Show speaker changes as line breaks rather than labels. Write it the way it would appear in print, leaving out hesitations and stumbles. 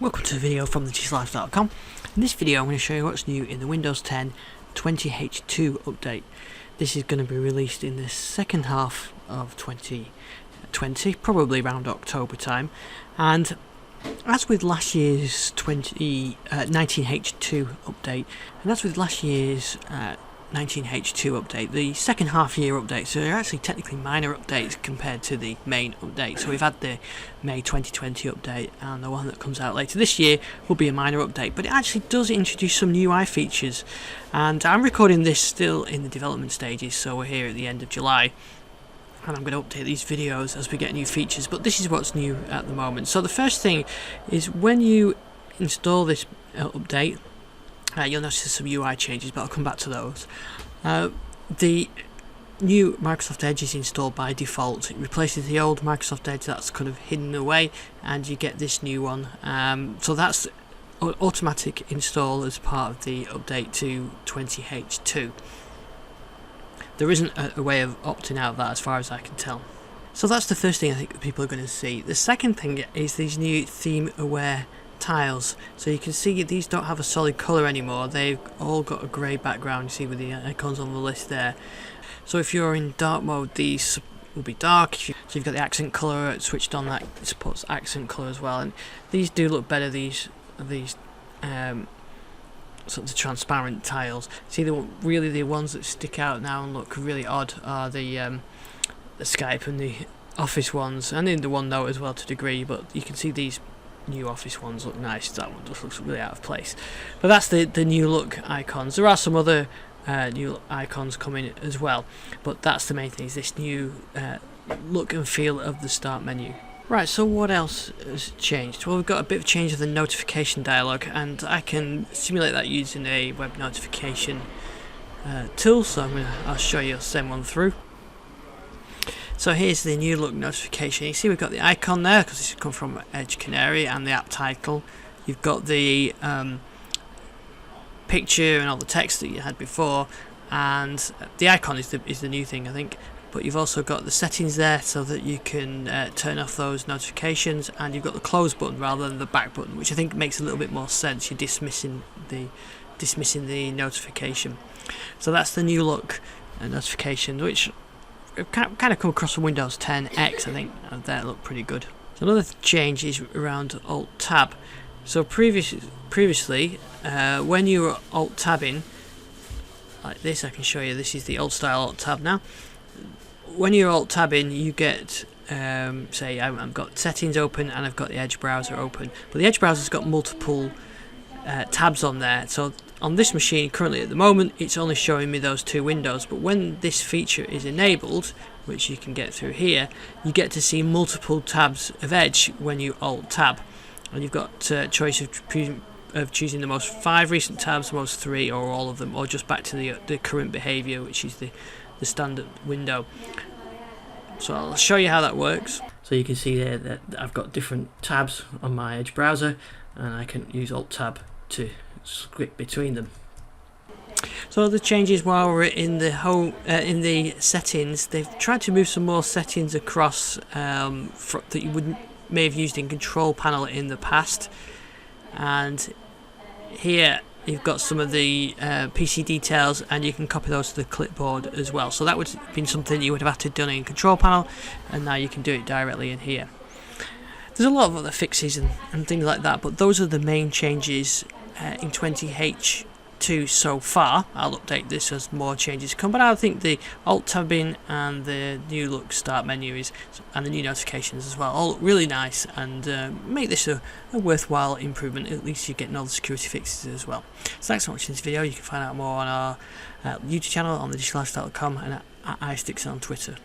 Welcome to a video from thedigitallife.com. In this video I'm going to show you what's new in the Windows 10 20H2 update. This is going to be released in the second half of 2020, probably around October time, and as with last year's 19H2 update, and as with last year's 19H2 update, the second half year updates, so they're actually technically minor updates compared to the main update. So we've had the May 2020 update, and the one that comes out later this year will be a minor update, but it actually does introduce some new UI features. And I'm recording this still in the development stages, so we're here at the end of July, and I'm going to update these videos as we get new features, but this is what's new at the moment. So the first thing is when you install this update, you'll notice some UI changes, but I'll come back to those. The new Microsoft Edge is installed by default. It replaces the old Microsoft Edge that's kind of hidden away, and you get this new one. So that's automatic install as part of the update to 20H2. There isn't a way of opting out of that as far as I can tell. So that's the first thing I think that people are going to see. The second thing is these new theme aware tiles. So you can see these don't have a solid colour anymore, they've all got a grey background, you see with the icons on the list there. So if you're in dark mode, these will be dark. So you've got the accent colour switched on, that supports accent colour as well, and these do look better, these sort of transparent tiles. See, really the ones that stick out now and look really odd are the Skype and the Office ones, and in the OneNote as well to a degree, but you can see these new Office ones look nice. That one just looks really out of place, but that's the new look icons. There are some other new icons coming as well, but that's the main thing, is this new look and feel of the start menu. Right, so what else has changed? Well, we've got a bit of change of the notification dialog, and I can simulate that using a web notification tool, so I'll show you, I'll send one through. So here's the new look notification. You see we've got the icon there because this has come from Edge Canary, and the app title. You've got the picture and all the text that you had before, and the icon is the new thing, I think. But you've also got the settings there so that you can turn off those notifications, and you've got the close button rather than the back button, which I think makes a little bit more sense. You're dismissing the notification. So that's the new look notification, which kind of come across from Windows 10 X, I think, and that look pretty good. So another change is around Alt Tab. So previously, when you were Alt Tabbing like this, I can show you. This is the old style Alt Tab now. When you're Alt Tabbing, you get say I've got settings open and I've got the Edge browser open, but the Edge browser's got multiple tabs on there. So on this machine currently at the moment, it's only showing me those two windows, but when this feature is enabled, which you can get through here, you get to see multiple tabs of Edge when you Alt Tab, and you've got choice of choosing the most 5 recent tabs, the most 3, or all of them, or just back to the current behavior, which is the standard window. So I'll show you how that works. So you can see there that I've got different tabs on my Edge browser, and I can use Alt Tab to skip between them. So the changes while we're in the home in the settings, they've tried to move some more settings across that you may have used in Control Panel in the past, and here you've got some of the PC details, and you can copy those to the clipboard as well. So that would have been something you would have had to done in Control Panel, and now you can do it directly in here. There's a lot of other fixes and things like that, but those are the main changes in 20H2 so far. I'll update this as more changes come, but I think the Alt Tabbing and the new look start menu and the new notifications as well all look really nice, and make this a worthwhile improvement. At least you're getting all the security fixes as well. So thanks for watching this video. You can find out more on our YouTube channel on thedigitallife.com and at iSticks on Twitter.